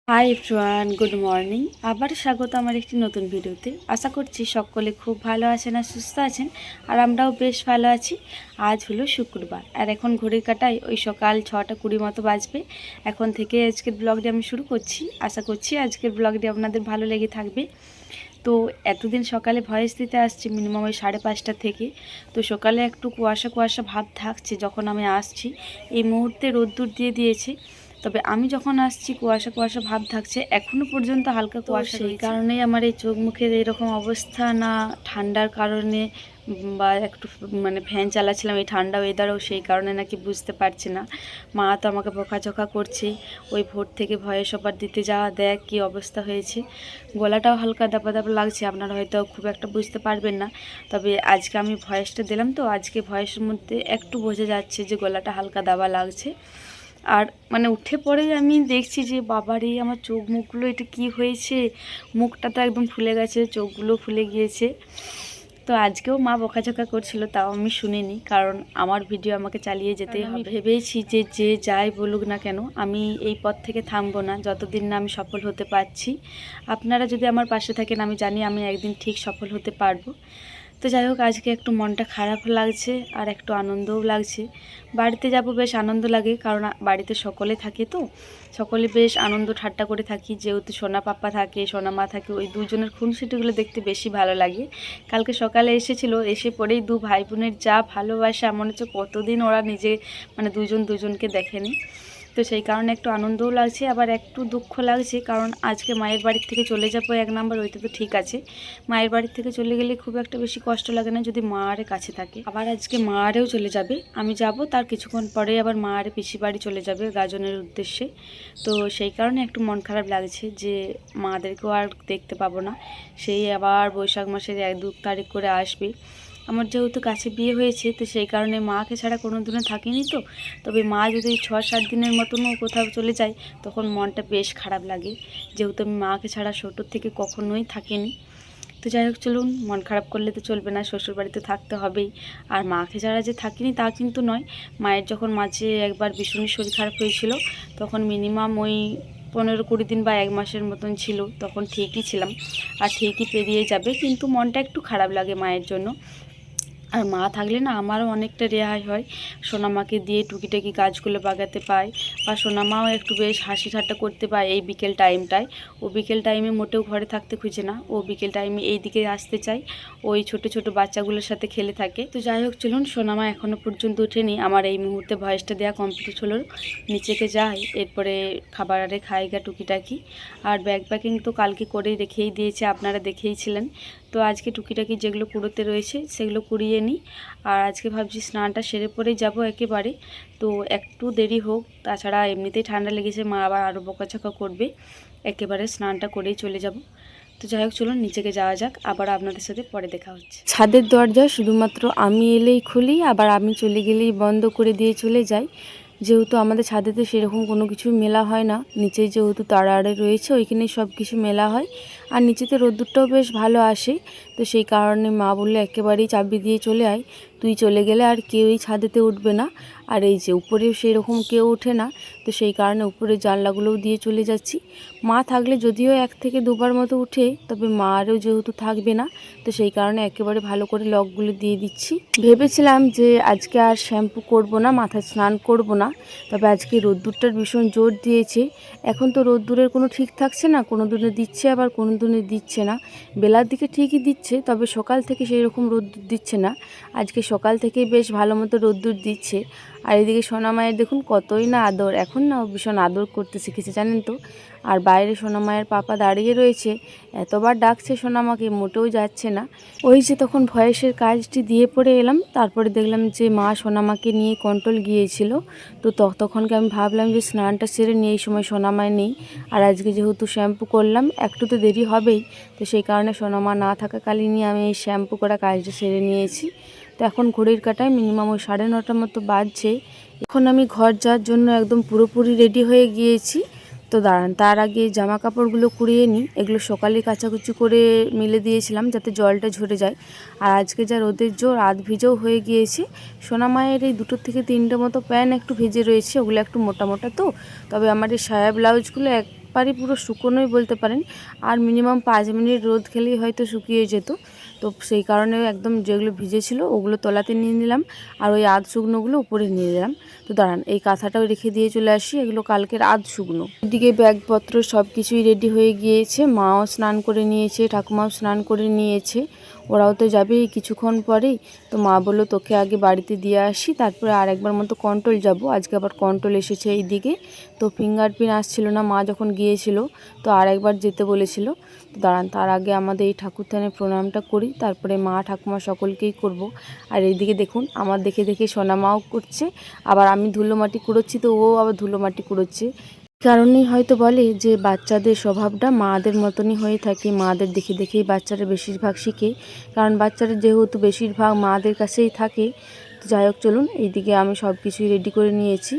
Hi everyone, good morning. আবার স্বাগত আমার একটি নতুন ভিডিওতে। আশা করছি সকলে খুব ভালো আছেন আর সুস্থ আছেন, আর আমরাও বেশ ভালো আছি। আজ হলো শুক্রবার, আর এখন ঘড়ির কাঁটায় ওই সকাল 6:20 মতো বাজবে। এখন থেকে আজকের ব্লগটি আমি শুরু করছি। আশা করছি আজকের ব্লগটি আপনাদের ভালো লেগে থাকবে। তো এতদিন সকালে ভয়েস দিতে আসছি মিনিমাম ওই 5:30 থেকে। তো সকালে একটু কুয়াশা কুয়াশা ভাব থাকছে যখন আমি আসছি। এই মুহূর্তে রোদ্দুর দিয়ে দিয়েছে, তবে আমি যখন আসছি কুয়াশা কুয়াশা ভাব থাকছে, এখনও পর্যন্ত হালকা কুয়াশা। সেই কারণেই আমার এই চোখ মুখের এরকম অবস্থা, না ঠান্ডার কারণে বা একটু মানে ফ্যান চালাচ্ছিলাম এই ঠান্ডা ওয়েদারও, সেই কারণে নাকি বুঝতে পারছি না। মা তো আমাকে বকাঝকা করছে, ওই ভোর থেকে ভয়েস ওভার দিতে যাওয়া, দেখ কী অবস্থা হয়েছে। গলাটাও হালকা দাপা দাপা লাগছে, আপনারা হয়তো খুব একটা বুঝতে পারবেন না, তবে আজকে আমি ভয়েসটা দিলাম তো আজকে ভয়েসের মধ্যে একটু বোঝা যাচ্ছে যে গলাটা হালকা দাবা লাগছে। আর মানে উঠে পড়েই আমি দেখছি যে বাবারে আমার চোখ মুখগুলো এটা কি হয়েছে, মুখটা তো একদম ফুলে গেছে, চোখগুলো ফুলে গিয়েছে। তো আজকেও মা বকাঝকা করছিল, তাও আমি শুনিনি, কারণ আমার ভিডিও আমাকে চালিয়ে যেতেই হবে। আমি ভেবেছি যে যে যাই বলুক না কেন, আমি এই পথ থেকে থামবো না যতদিন না আমি সফল হতে পারছি। আপনারা যদি আমার পাশে থাকেন, আমি জানি আমি একদিন ঠিক সফল হতে পারবো। তো যাই হোক, আজকে একটু মনটা খারাপ লাগছে আর একটু আনন্দও লাগছে। বাড়িতে যাব, বেশ আনন্দ লাগে, কারণ বাড়িতে সকলে থাকে, তো সকলে বেশ আনন্দ ঠাট্টা করে থাকি। যেহেতু সোনা পাপ্পা থাকে, সোনা মা থাকে, ওই দুজনের খুনসুটিগুলো দেখতে বেশি ভালো লাগে। কালকে সকালে এসেছিল, এসে পরেই দু ভাই বোনের যা ভালোবাসা, মনে হচ্ছে কতদিন ওরা নিজে মানে দুজন দুজনকে দেখেনি। তো সেই কারণে একটু আনন্দও লাগছে, আবার একটু দুঃখ লাগছে, কারণ আজকে মায়ের বাড়ির থেকে চলে যাবো এক নাম্বার, ওইটা তো ঠিক আছে। মায়ের বাড়ির থেকে চলে গেলে খুব একটা বেশি কষ্ট লাগে না যদি মা আরে কাছে থাকে। আবার আজকে মা আরেও চলে যাবে, আমি যাব তার কিছুক্ষণ পরে আবার মা আরে পিসি বাড়ি চলে যাবে গাজনের উদ্দেশ্যে। তো সেই কারণে একটু মন খারাপ লাগছে যে মাদেরকেও আর দেখতে পাবো না। সেই আবার বৈশাখ মাসের 1-2 তারিখ করে আসবে। আমার যেহেতু কাছে বিয়ে হয়েছে, তো সেই কারণে মাকে ছাড়া কোনো দিনও থাকিনি। তো তবে মা যদি 6-7 দিনের মতনও কোথাও চলে যায়, তখন মনটা বেশ খারাপ লাগে, যেহেতু আমি মাকে ছাড়া ছোটোর থেকে কখনোই থাকিনি। তো যাই হোক, চলুন, মন খারাপ করলে তো চলবে না, শ্বশুরবাড়িতে থাকতে হবেই। আর মাকে ছাড়া যে থাকিনি তা কিন্তু নয়। মায়ের যখন মাঝে একবার ভীষণই শরীর খারাপ হয়েছিল, তখন মিনিমাম ওই 15-20 দিন বা 1 মাসের মতন ছিল, তখন ঠিকই ছিলাম, আর ঠিকই পেরিয়ে যাবে, কিন্তু মনটা একটু খারাপ লাগে মায়ের জন্য। আর মা থাকলে না আমারও অনেকটা রেহাই হয়, সোনামাকে দিয়ে টুকিটাকি কাজগুলো বাগাতে পাই, বা সোনামাও একটু বেশ হাসি ঠাট্টা করতে পায় এই বিকেল টাইমটায়। ও বিকেল টাইমে মোটেও ঘরে থাকতে খুঁজে না, ও বিকেল টাইমে এই দিকে আসতে চায়, ওই ছোট ছোট বাচ্চাগুলোর সাথে খেলে থাকে। তো যাই হোক, চলুন, সোনামা এখনও পর্যন্ত ওঠেনি, আমার এই মুহূর্তে ভয়েসটা দেওয়া কমপ্লিট হলো। নিচেকে যাই, এরপরে খাবার আরে খাইগা টুকিটাকি। আর ব্যাগ প্যাকিং তো কালকে করেই রেখেই দিয়েছে, আপনারা দেখেইছিলেন। তো আজকে টুকিটাকি যেগুলো কুড়োতে রয়েছে সেগুলো কুড়িয়ে নিই। আর আজকে ভাবছি স্নানটা সেরে পরেই যাব একেবারে। তো একটু দেরি হোক, তাছাড়া এমনিতেই ঠান্ডা লেগেছে, মা আবার আরও বকাঝকা করবে, একেবারে স্নানটা করেই চলে যাব। তো যাই হোক, চলুন নিচেকে যাওয়া যাক, আবার আপনাদের সাথে পরে দেখা হচ্ছে। ছাদের দরজা শুধুমাত্র আমি এলেই খুলি, আবার আমি চলে গেলেই বন্ধ করে দিয়ে চলে যাই। যেহেতু আমাদের ছাদেতে সেরকম কোনো কিছু মেলা হয় না, নিচে যেহেতু তারা আড়ে রয়েছে ওইখানেই সব কিছু মেলা হয়, আর নিচেতে রোদ্দুরটাও বেশ ভালো আসে। তো সেই কারণে মা বললে একেবারেই চাবি দিয়ে চলে আয়, তুই চলে গেলে আর কেউই ছাদেতে উঠবে না। আর এই যে উপরেও সেরকম কেউ ওঠে না, তো সেই কারণে উপরে জানলাগুলোও দিয়ে চলে যাচ্ছি। মা থাকলে যদিও 1 থেকে 2 বার মতো উঠে, তবে মা আরও যেহেতু থাকবে না, তো সেই কারণে একেবারে ভালো করে লকগুলো দিয়ে দিচ্ছি। ভেবেছিলাম যে আজকে আর শ্যাম্পু করব না, মাথায় স্নান করব না, তবে আজকে রোদ্দুরটার ভীষণ জোর দিয়েছে। এখন তো রোদ্দুরের কোনো ঠিক থাকছে না, কোনো দিনে দিচ্ছে আবার কোনো দিনে দিচ্ছে না। বেলার দিকে ঠিকই দিচ্ছে, তবে সকাল থেকে সেই রকম রোদ্দুর দিচ্ছে না। আজকে সকাল থেকেই বেশ ভালো মতো রোদ্দুর দিচ্ছে। আর এদিকে সোনামায়ের দেখুন কতই না আদর, এখন না ও ভীষণ আদর করতে শিখেছে, জানেন তো। আর বাইরে সোনামায়ের পাপা দাঁড়িয়ে রয়েছে, এতবার ডাকছে সোনামাকে, মোটেও যাচ্ছে না। ওই যে তখন ভয়েসের কাজটি দিয়ে পড়ে এলাম, তারপরে দেখলাম যে মা সোনামাকে নিয়ে কন্ট্রোল গিয়েছিল। তো তখনকে আমি ভাবলাম যে স্নানটা সেরে নিয়ে, এই সময় সোনামায় নেই, আর আজকে যেহেতু শ্যাম্পু করলাম একটু তো দেরি হবেই, তো সেই কারণে সোনামা না থাকাকালীনই আমি এই শ্যাম্পু করা কাজটা সেরে নিয়েছি। তো এখন ঘড়ির কাঁটায় মিনিমাম ওই 9:30 মতো বাজছে। এখন আমি ঘর যাওয়ার জন্য একদম পুরোপুরি রেডি হয়ে গিয়েছি। তো দাঁড়ান, তার আগে জামা কাপড়গুলো কুড়িয়ে নিই, এগুলো সকালে কাচাকুচি করে মেলে দিয়েছিলাম যাতে জলটা ঝরে যায়। আর আজকে যা রোদের জোর, আধ ভিজেও হয়ে গিয়েছে। সোনামায়ের এই 2 থেকে 3টে মতো প্যান্ট একটু ভিজে রয়েছে, ওগুলো একটু মোটা মোটা, তো তবে আমার এই সায়া ব্লাউজগুলো একবারে পুরো শুকনোই বলতে পারেন, আর মিনিমাম 5 মিনিট রোদ খেলেই হয়তো শুকিয়ে যেত। তো সেই কারণে একদম যেগুলো ভিজেছিল ওগুলো তলাতে নিয়ে নিলাম, আর ওই আধ শুকনোগুলো উপরে নিয়ে নিলাম। তো দাঁড়ান, এই কাঁথাটাও রেখে দিয়ে চলে আসি, এগুলো কালকের আধ শুকনো। এদিকে ব্যাগপত্র সব কিছুই রেডি হয়ে গিয়েছে, মাও স্নান করে নিয়েছে, ঠাকুমাও স্নান করে নিয়েছে, ওরাও তো যাবে কিছুক্ষণ পরেই। তো মা বললো তোকে আগে বাড়িতে দিয়ে আসি, তারপরে আর একবার মতো কন্ট্রোল যাব। আজকে আবার কন্ট্রোল এসেছে এইদিকে, তো ফিঙ্গারপ্রিন্ট আসছিল না, মা যখন গিয়েছিল তো আর একবার যেতে বলেছিল। তো দাঁড়ান, তার আগে আমাদের এই ঠাকুর থানের প্রণামটা করি, তারপরে মা ঠাকুমা সকলকেই করব। আর এইদিকে দেখুন, আমার দেখে দেখে সোনা মাও করছে, আবার আমি ধুলো মাটি কুড়োচ্ছি তো ও আবার ধুলো মাটি কুড়োচ্ছে। কারণেই হয়তো বলে যে বাচ্চাদের স্বভাবটা মাদের মতনই হয়ে থাকে, মাদের দেখে দেখেই বাচ্চারা বেশিরভাগ শিখে, কারণ বাচ্চারা যেহেতু বেশিরভাগ মাদের কাছেই থাকে। তো যাই হোক, চলুন, এইদিকে আমি সব কিছুই রেডি করে নিয়েছি,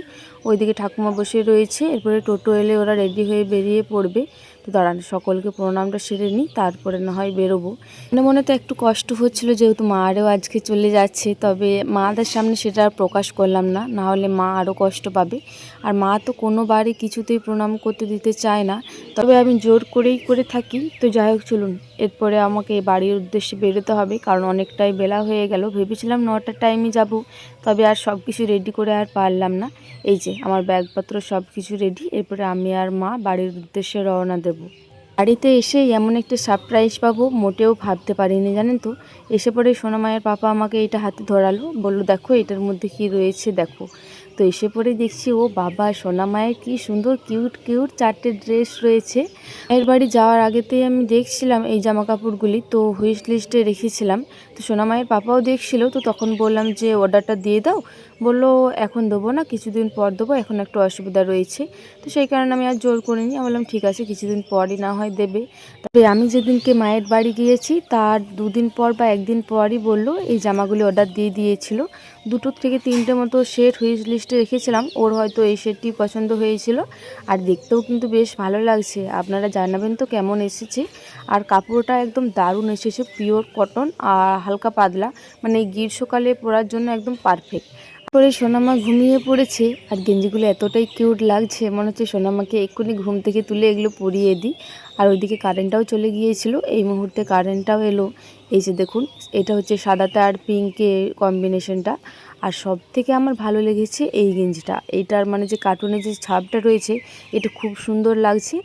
ওইদিকে ঠাকুমা বসে রয়েছে, এরপরে টোটো এলে ওরা রেডি হয়ে বেরিয়ে পড়বে। তো দাঁড়ান, সকলকে প্রণামটা সেরে নিই, তারপরে না হয় বেরোবো। মনে মনে তো একটু কষ্ট হচ্ছিল, যেহেতু মা আরও আজকে চলে যাচ্ছে, তবে মাদের সামনে সেটা আর প্রকাশ করলাম না, না হলে মা আরও কষ্ট পাবে। আর মা তো কোনোবারই কিছুতেই প্রণাম করতে দিতে চায় না, তবে আমি জোর করেই করে থাকি। তো যাই হোক, চলুন, এরপরে আমাকে বাড়ির উদ্দেশ্যে বেরোতে হবে, কারণ অনেকটাই বেলা হয়ে গেল। ভেবেছিলাম 9টার টাইমে যাব, তবে আর সব কিছু রেডি করে আর পারলাম না। এই যে আমার ব্যাগপত্র সব কিছু রেডি, এরপরে আমি আর মা বাড়ির উদ্দেশ্যে রওনা দেব। বাড়িতে এসে এমন একটা সারপ্রাইজ পাবো মোটেও ভাবতে পারিনি, জানেন তো। এসে পরে সোনামায়ের পাপা আমাকে এটা হাতে ধরালো, বললো দেখো এটার মধ্যে কি রয়েছে দেখো। তো এসে পরে দেখছি ও বাবা, সোনামায়ের কি সুন্দর কিউট কিউট 4টে ড্রেস রয়েছে। এর বাড়ি যাওয়ার আগেতেই আমি দেখছিলাম এই জামা কাপড়গুলি, তো হুইশ লিস্টে রেখেছিলাম। তো সোনামায়ের পাপাও দেখছিল, তো তখন বললাম যে অর্ডারটা দিয়ে দাও। বললো এখন দেবো না, কিছুদিন পর দেবো, এখন একটু অসুবিধা রয়েছে। তো সেই কারণে আমি আর জোর করিনি, আমি বললাম ঠিক আছে, কিছুদিন পরই না হয় দেবে। তবে আমি যেদিনকে মায়ের বাড়ি গিয়েছি তার 2 দিন পর বা 1 দিন পরই বললো এই জামাগুলি অর্ডার দিয়ে দিয়েছিল। 2 থেকে 3টে মতো সেট হুইশ লিস্টে রেখেছিলাম, ওর হয়তো এই সেটটি পছন্দ হয়েছিল। আর দেখতেও কিন্তু বেশ ভালো লাগছে, আপনারা জানাবেন তো কেমন এসেছে। আর কাপড়টা একদম দারুণ এসেছে, পিওর কটন আর হালকা পাতলা, মানে এই গ্রীষ্মকালে পরার জন্য একদম পারফেক্ট। পরে সোনামা ঘুমিয়ে পড়েছে, আর গেঞ্জিগুলো এতটাই কিউট লাগছে, মনে হচ্ছে সোনামাকে এক্ষুনি ঘুম থেকে তুলে এগুলো পরিয়ে দিই। আর ওইদিকে কারেন্টটাও চলে গিয়েছিল, এই মুহূর্তে কারেন্টটাও এলো। এই যে দেখুন, এটা হচ্ছে সাদাতে আর পিঙ্কের কম্বিনেশনটা। আর সব থেকে আমার ভালো লেগেছে এই গেঞ্জিটা, এইটার মানে যে কার্টুনের যে ছাপটা রয়েছে এটা খুব সুন্দর লাগছে।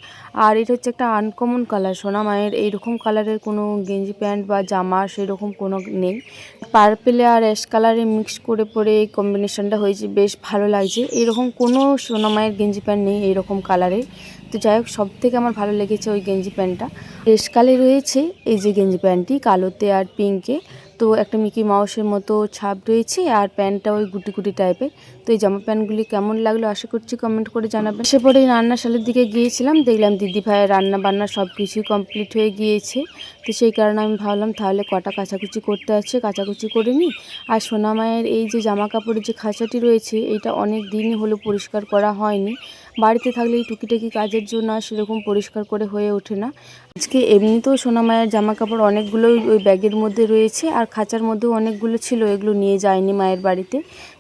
আর এটা হচ্ছে একটা আনকমন কালার, সোনামায়ের এইরকম কালারের কোনো গেঞ্জি প্যান্ট বা জামা সেরকম কোনো নেই। পার্পেলে আর অ্যাশ কালারে মিক্স করে পরে এই কম্বিনেশনটা হয়েছে, বেশ ভালো লাগছে। এরকম কোনো সোনামায়ের গেঞ্জি প্যান্ট নেই এইরকম কালারের। তো যাই হোক, সব থেকে আমার ভালো লেগেছে ওই গেঞ্জি প্যান্টটা। অ্যাশ কালারে রয়েছে এই যে গেঞ্জি প্যান্টটি, কালোতে আর পিঙ্কে। তো একটা মিকি মাউসের মতো ছাপ রয়েছে, আর প্যান্টটা ওই গুটি গুটি টাইপের। তো এই জামা প্যান্টগুলি কেমন লাগলো আশা করছি কমেন্ট করে জানাবেন। সে পরে রান্নাশালের দিকে গিয়েছিলাম, দেখলাম দিদি ভাইয়ের রান্না বান্না সব কিছুই কমপ্লিট হয়ে গিয়েছে। তো সেই কারণে আমি ভাবলাম তাহলে কটা কাচাকুচি করতে আছে, কাচাকুচি করে নিই। আর সোনামায়ের এই যে জামা কাপড়ের যে খাঁচাটি রয়েছে, এইটা অনেক দিনই হলো পরিষ্কার করা হয়নি। বাড়িতে থাকলে এই টুকিটাকি কাজের জন্য আর সেরকম পরিষ্কার করে হয়ে ওঠে না। আজকে এমনিতেও সোনামায়ের জামা কাপড় অনেকগুলোই ওই ব্যাগের মধ্যে রয়েছে, আর খাঁচার মধ্যেও অনেকগুলো ছিল, এগুলো নিয়ে যায়নি মায়ের বাড়িতে।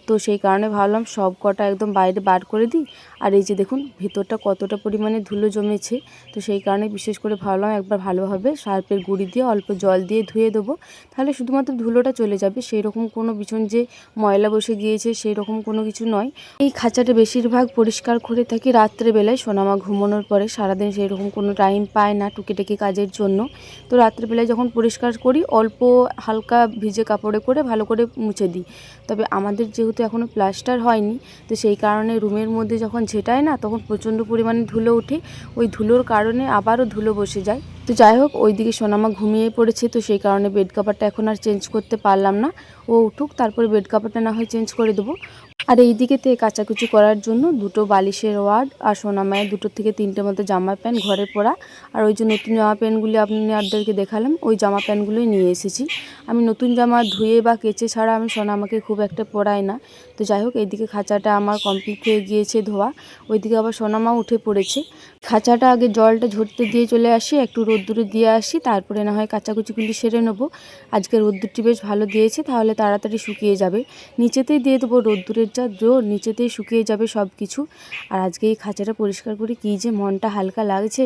তো সেই কারণে ভাবলাম সব কটা একদম বাইরে বার করে দিই। আর এই যে দেখুন ভেতরটা কতটা পরিমাণে ধুলো জমেছে, তো সেই কারণে বিশেষ করে ভাবলাম একবার ভালোভাবে সার্ফের গুঁড়ি দিয়ে অল্প জল দিয়ে ধুয়ে দেবো, তাহলে শুধুমাত্র ধুলোটা চলে যাবে। সেই রকম কোনো পিছন যে ময়লা বসে গিয়েছে সেই রকম কোনো কিছু নয়। এই খাঁচাটা বেশিরভাগ পরিষ্কার করে থাকি রাত্রেবেলায়, সোনামা ঘুমানোর পরে। সারাদিন সেই রকম কোনো টাইম পায় না টুকিটাকি কাজের জন্য। তো রাত্রেবেলায় যখন পরিষ্কার করি অল্প হালকা ভিজে কাপড়ে করে ভালো করে মুছে দিই। তবে আমাদের যেহেতু এখনও প্লাস্টার হয়নি, তো সেই কারণে রুমের মধ্যে যখন ঝেঁটায় না তখন প্রচণ্ড পরিমাণে ধুলো ওঠে, ওই ধুলোর কারণে আবারও ধুলো বসে যায়। তো যাই হোক, ওইদিকে সোনামা ঘুমিয়ে পড়েছে, তো সেই কারণে বেড কাভারটা এখন আর চেঞ্জ করতে পারলাম না। ও উঠুক, তারপরে বেড কাভারটা না হয় চেঞ্জ করে দেবো। আর এই দিকেতে কাচাকুচি করার জন্য 2টো বালিশের ওয়ার্ড, আর সোনামায়ের 2 থেকে 3টে মতো জামা প্যান্ট ঘরে পরা। আর ওই যে নতুন জামা প্যান্টগুলি আপনাদেরকে দেখালাম, ওই জামা প্যান্টগুলোই নিয়ে এসেছি। আমি নতুন জামা ধুয়ে বা কেচে ছাড়া আমি সোনামাকে খুব একটা পরাই না। তো যাই হোক, এইদিকে খাঁচাটা আমার কমপ্লিট হয়ে গিয়েছে ধোয়া, ওইদিকে আবার সোনামা উঠে পড়েছে। খাঁচাটা আগে জলটা ঝরতে দিয়ে চলে আসি, একটু রোদ্দুরে দিয়ে আসি, তারপরে না হয় কাচাকুচিগুলি সেরে নেবো। আজকে রোদ্দুরটি বেশ ভালো দিয়েছে, তাহলে তাড়াতাড়ি শুকিয়ে যাবে। নিচেতেই দিয়ে দেবো রোদ্দুরের যা জোর নিচেতেই শুকিয়ে যাবে সব কিছু। আর আজকে এই খাঁচাটা পরিষ্কার করে কী যে মনটা হালকা লাগছে।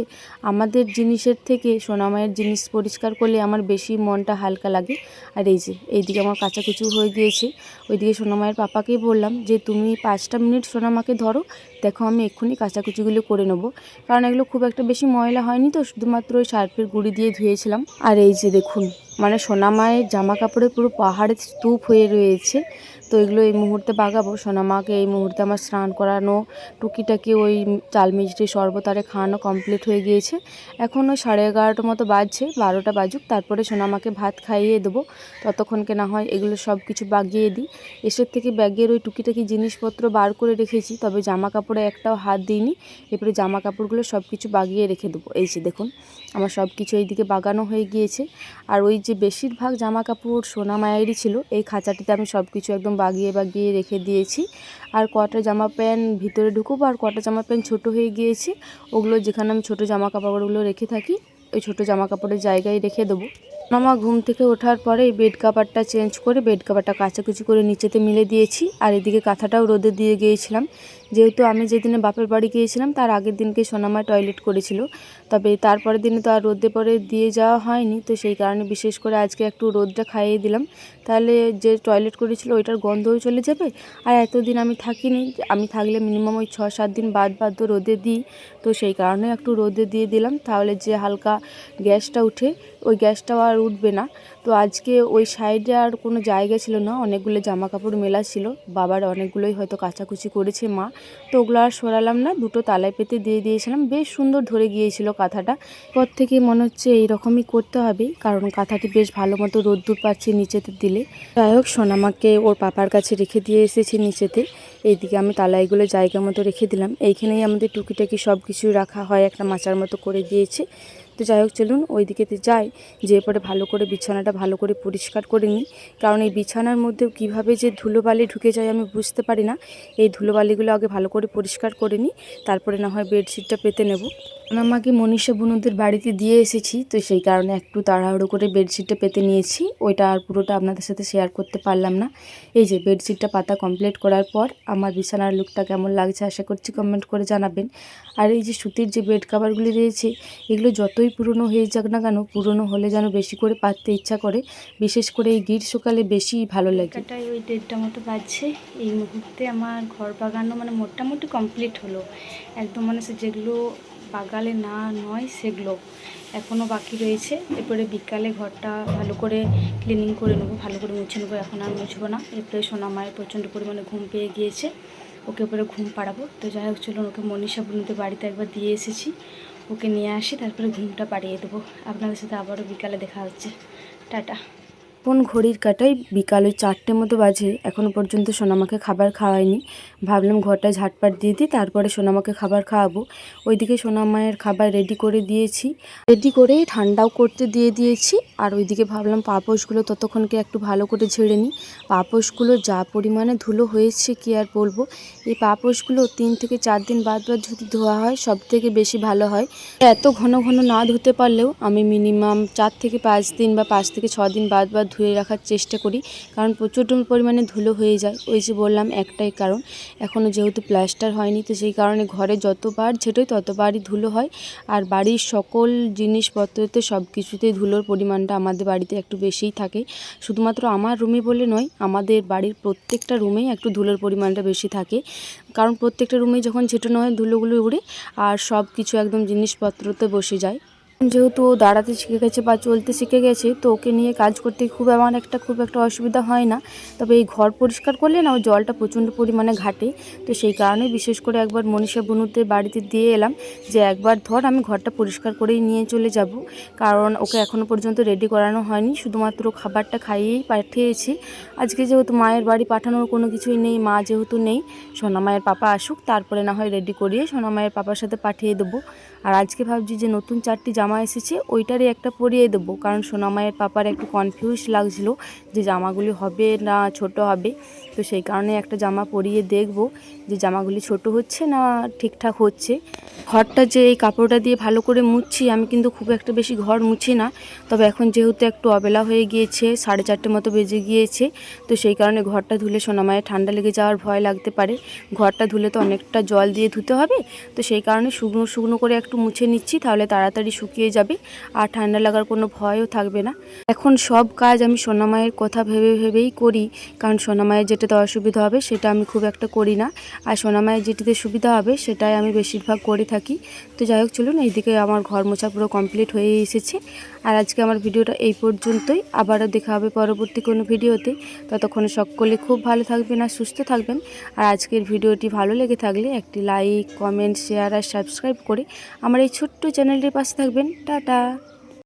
আমাদের জিনিসের থেকে সোনামায়ের জিনিস পরিষ্কার করলে আমার বেশি মনটা হালকা লাগে। আর এই যে এইদিকে আমার কাচাকুচু হয়ে গিয়েছে। ওইদিকে সোনামায়ের পাপাকেই বললাম যে তুমি 5টা মিনিট সোনামাকে ধরো, দেখো আমি এক্ষুনি কাচাকুচিগুলো করে নেবো, কারণ এগুলো খুব একটা বেশি ময়লা হয়নি তো, শুধুমাত্র ওই সার্ফের গুঁড়ি দিয়ে ধুয়েছিলাম। আর এই যে দেখুন, মানে সোনামায়ের জামা কাপড়ে পুরো পাহাড়ের স্তূপ হয়ে রয়েছে। তো এগুলো এই মুহূর্তে বাগাবো। সোনামাকে এই মুহূর্তে আমার স্নান করানো, টুকিটাকি ওই চাল মিষ্টি শরবত আরে খাওয়ানো কমপ্লিট হয়ে গিয়েছে। এখন ওই 11:30টার মতো বাজছে, 12টা বাজুক, তারপরে সোনামাকে ভাত খাইয়ে দেবো। ততক্ষণকে না হয় এগুলো সব কিছু বাগিয়ে দিই। এসব থেকে ব্যাগের ওই টুকিটাকি জিনিসপত্র বার করে রেখেছি, তবে জামা কাপড়ে একটাও হাত দিইনি। এরপরে জামা কাপড়গুলো সব কিছু বাগিয়ে রেখে দেবো। এই যে দেখুন, আমার সব কিছু এইদিকে বাগানো হয়ে গিয়েছে। আর ওই যে বেশিরভাগ জামা কাপড় সোনামায়েরই ছিল, এই খাঁচাটিতে আমি সব কিছু একদম বাগিয়ে রেখে দিয়েছি। আর কটা জামা প্যান্ট ভিতরে ঢুকবো, আর কটা জামা প্যান্ট ছোটো হয়ে গিয়েছে, ওগুলো যেখানে আমি ছোটো জামা কাপড়গুলো রেখে থাকি ওই ছোটো জামা কাপড়ের জায়গায় রেখে দেবো। মামা ঘুম থেকে ওঠার পরে এই বেড কাভারটা চেঞ্জ করে বেড কাভারটা কাচাকুচি করে নিচেতে মিলে দিয়েছি। আর এদিকে কাঁথাটাও রোদে দিয়ে গিয়েছিলাম, যেহেতু আমি যেদিনে বাপের বাড়ি গিয়েছিলাম তার আগের দিনকে সোনামা টয়লেট করেছিল, তবে তারপরের দিনে তো আর রোদে পরে দিয়ে যাওয়া হয়নি, তো সেই কারণে বিশেষ করে আজকে একটু রোদটা খাইয়ে দিলাম, তাহলে যে টয়লেট করেছিল ওইটার গন্ধও চলে যাবে। আর এতদিন আমি থাকিনি, আমি থাকলে মিনিমাম ওই 6-7 দিন বাদ তো রোদে দিই, তো সেই কারণে একটু রোদে দিয়ে দিলাম, তাহলে যে হালকা গ্যাসটা উঠে ওই গ্যাসটাও আর উঠবে না। তো আজকে ওই সাইডে আর কোনো জায়গা ছিল না, অনেকগুলো জামা কাপড় মেলা ছিল, বাবার অনেকগুলোই হয়তো কাচাকুচি করেছে মা, তো ওগুলো আর সরালাম না, দুটো তালায় পেতে দিয়ে দিয়েছিলাম, বেশ সুন্দর ধরে গিয়েছিল কাঁথাটা। পর থেকে মনে হচ্ছে এইরকমই করতে হবে, কারণ কাঁথাটি বেশ ভালো মতো রোদ্দুর পাচ্ছে নিচেতে দিলে। যাই হোক, সোনামাকে ওর পাপার কাছে রেখে দিয়ে এসেছি নিচেতে, এইদিকে আমি তালাইগুলো জায়গা মতো রেখে দিলাম। এইখানেই আমাদের টুকিটাকি সব কিছু রাখা হয়, একটা মাচার মতো করে দিয়েছে। তো যাই হোক, চলুন ওই দিকেতে যাই, যে পরে ভালো করে বিছানাটা ভালো করে পরিষ্কার করে নিই, কারণ এই বিছানার মধ্যেও কীভাবে যে ধুলোবালি ঢুকে যায় আমি বুঝতে পারি না। এই ধুলোবালিগুলো আগে ভালো করে পরিষ্কার করে নিই, তারপরে না হয় বেডশিটটা পেতে নেব। আমাকে মনীষা বুনুদের বাড়িতে দিয়ে এসেছি, তো সেই কারণে একটু তাড়াহুড়ো করে বেডশিটটা পেতে নিয়েছি, ওইটা আর পুরোটা আপনাদের সাথে শেয়ার করতে পারলাম না। এই যে বেডশিটটা পাতা কমপ্লিট করার পর আমার বিছানার লুকটা কেমন লাগছে আশা করছি কমেন্ট করে জানাবেন। আর এই যে সুতির যে বেড কাভারগুলি রয়েছে, এগুলো যতই পুরনো হয়ে যাক না কেন, পুরনো হলে যেন বেশি করে পাততে ইচ্ছা করে, বিশেষ করে এই গ্রীষ্মকালে বেশি ভালো লাগে। ওই 1:30 মতো বাজছে, এই মুহূর্তে আমার ঘর বাগানো মানে মোটামুটি কমপ্লিট হলো একদম, মানে যেগুলো বাগালে না নয় সেগুলো এখনও বাকি রয়েছে। এরপরে বিকালে ঘরটা ভালো করে ক্লিনিং করে নেবো, ভালো করে মুছে নেবো, এখন আর মুছবো না। এরপরে সোনামায়ের প্রচণ্ড পরিমাণে ঘুম পেয়ে গিয়েছে, ওকে এরপরে ঘুম পাড়াবো। তো যাই হোক, চলুন ওকে মনীষা বুনুদের বাড়িতে একবার দিয়ে এসেছি, ওকে নিয়ে আসি, তারপরে ঘুমটা পাড়িয়ে দেবো। আপনাদের সাথে আবারও বিকালে দেখা হচ্ছে, টাটা। কোন ঘড়ির কাটায় বিকাল ওই 4টে মতো বাজে, এখনও পর্যন্ত সোনামাকে খাবার খাওয়াইনি। ভাবলাম ঘরটা ঝাটপাট দিয়ে দিই, তারপরে সোনামাকে খাবার খাওয়াবো। ওইদিকে সোনামায়ের খাবার রেডি করে দিয়েছি, রেডি করে ঠান্ডাও করতে দিয়ে দিয়েছি। আর ওইদিকে ভাবলাম পাপোশগুলো ততক্ষণকে একটু ভালো করে ঝেড়ে নিই। পাপোশগুলো যা পরিমাণে ধুলো হয়েছে কি আর বলবো। এই পাপোশগুলো 3 থেকে 4 দিন বাদ যদি ধোয়া হয় সব থেকে বেশি ভালো হয়। এত ঘন ঘন না ধুতে পারলেও আমি মিনিমাম 4 থেকে 5 দিন বা 5 থেকে 6 দিন বাদ ধুয়ে রাখার চেষ্টা করি, কারণ প্রচুর পরিমাণে ধুলো হয়ে যায়। ওই যে বললাম একটাই কারণ, এখনও যেহেতু প্লাস্টার হয়নি, তো সেই কারণে ঘরে যতবার ঝেঁটোই ততবারই ধুলো হয়। আর বাড়ির সকল জিনিসপত্রতে সব কিছুতেই ধুলোর পরিমাণটা আমাদের বাড়িতে একটু বেশিই থাকে। শুধুমাত্র আমার রুমে বলে নয়, আমাদের বাড়ির প্রত্যেকটা রুমেই একটু ধুলোর পরিমাণটা বেশি থাকে, কারণ প্রত্যেকটা রুমেই যখন ঝেঁটানো হয় ধুলোগুলো উড়ে আর সব কিছু একদম জিনিসপত্রতে বসে যায়। যেহেতু ও দাঁড়াতে শিখে গেছে বা চলতে শিখে গেছে, তো ওকে নিয়ে কাজ করতে খুব একটা অসুবিধা হয় না। তবে এই ঘর পরিষ্কার করলে না, ওই জলটা প্রচণ্ড পরিমাণে ঘাটে, তো সেই কারণে বিশেষ করে একবার মনীষা বুনুদের বাড়িতে দিয়ে এলাম, যে একবার ধর আমি ঘরটা পরিষ্কার করেই নিয়ে চলে যাব, কারণ ওকে এখনও পর্যন্ত রেডি করানো হয়নি, শুধুমাত্র খাবারটা খাইয়েই পাঠিয়েছি। আজকে যেহেতু মায়ের বাড়ি পাঠানোর কোনো কিছুই নেই, মা যেহেতু নেই, সোনামায়ের পাপা আসুক, তারপরে না হয় রেডি করিয়ে সোনামায়ের পাপার সাথে পাঠিয়ে দেবো। আর আজকে ভাবছি যে নতুন 4টি জামা জামা এসেছে ওইটারই একটা পরিয়ে দেবো, কারণ সোনামায়ের পাপার একটু কনফিউজ লাগছিল যে জামাগুলি হবে না ছোট হবে। তো সেই কারণে একটা জামা পরিয়ে দেখব যে জামাগুলি ছোট হচ্ছে না ঠিকঠাক হচ্ছে। ঘরটা যে এই কাপড়টা দিয়ে ভালো করে মুছছি, আমি কিন্তু খুব একটা বেশি ঘর মুছি না, তবে এখন যেহেতু একটু অবেলা হয়ে গিয়েছে, 4:30 মতো বেজে গিয়েছে, তো সেই কারণে ঘরটা ধুলে সোনামায়ের ঠান্ডা লেগে যাওয়ার ভয় লাগতে পারে। ঘরটা ধুলে তো অনেকটা জল দিয়ে ধুতে হবে, তো সেই কারণে শুকনো শুকনো করে একটু মুছে নিচ্ছি, তাহলে তাড়াতাড়ি শুকিয়ে যাবে আর ঠান্ডা লাগার কোনো ভয়ও থাকবে না। এখন সব কাজ আমি সোনামায়ের কথা ভেবে ভেবেই করি, কারণ সোনামায়ের যেটাতে অসুবিধা হবে সেটা আমি খুব একটা করি না, আর সোনামায়ের যেটাতে সুবিধা হবে সেটাই আমি বেশিরভাগ করে থাকি। তো যাই হোক, চলুন, এইদিকে আমার ঘর মোছা পুরো কমপ্লিট হয়ে এসেছে। আর আজকে আমার ভিডিওটা এই পর্যন্তই, আবারও দেখা হবে পরবর্তী কোনো ভিডিওতে। ততক্ষণে সকলে খুব ভালো থাকবেন আর সুস্থ থাকবেন। আর আজকের ভিডিওটি ভালো লেগে থাকলে একটি লাইক, কমেন্ট, শেয়ার আর সাবস্ক্রাইব করে আমার এই ছোট্ট চ্যানেলটির পাশে থাকবেন। টাটা।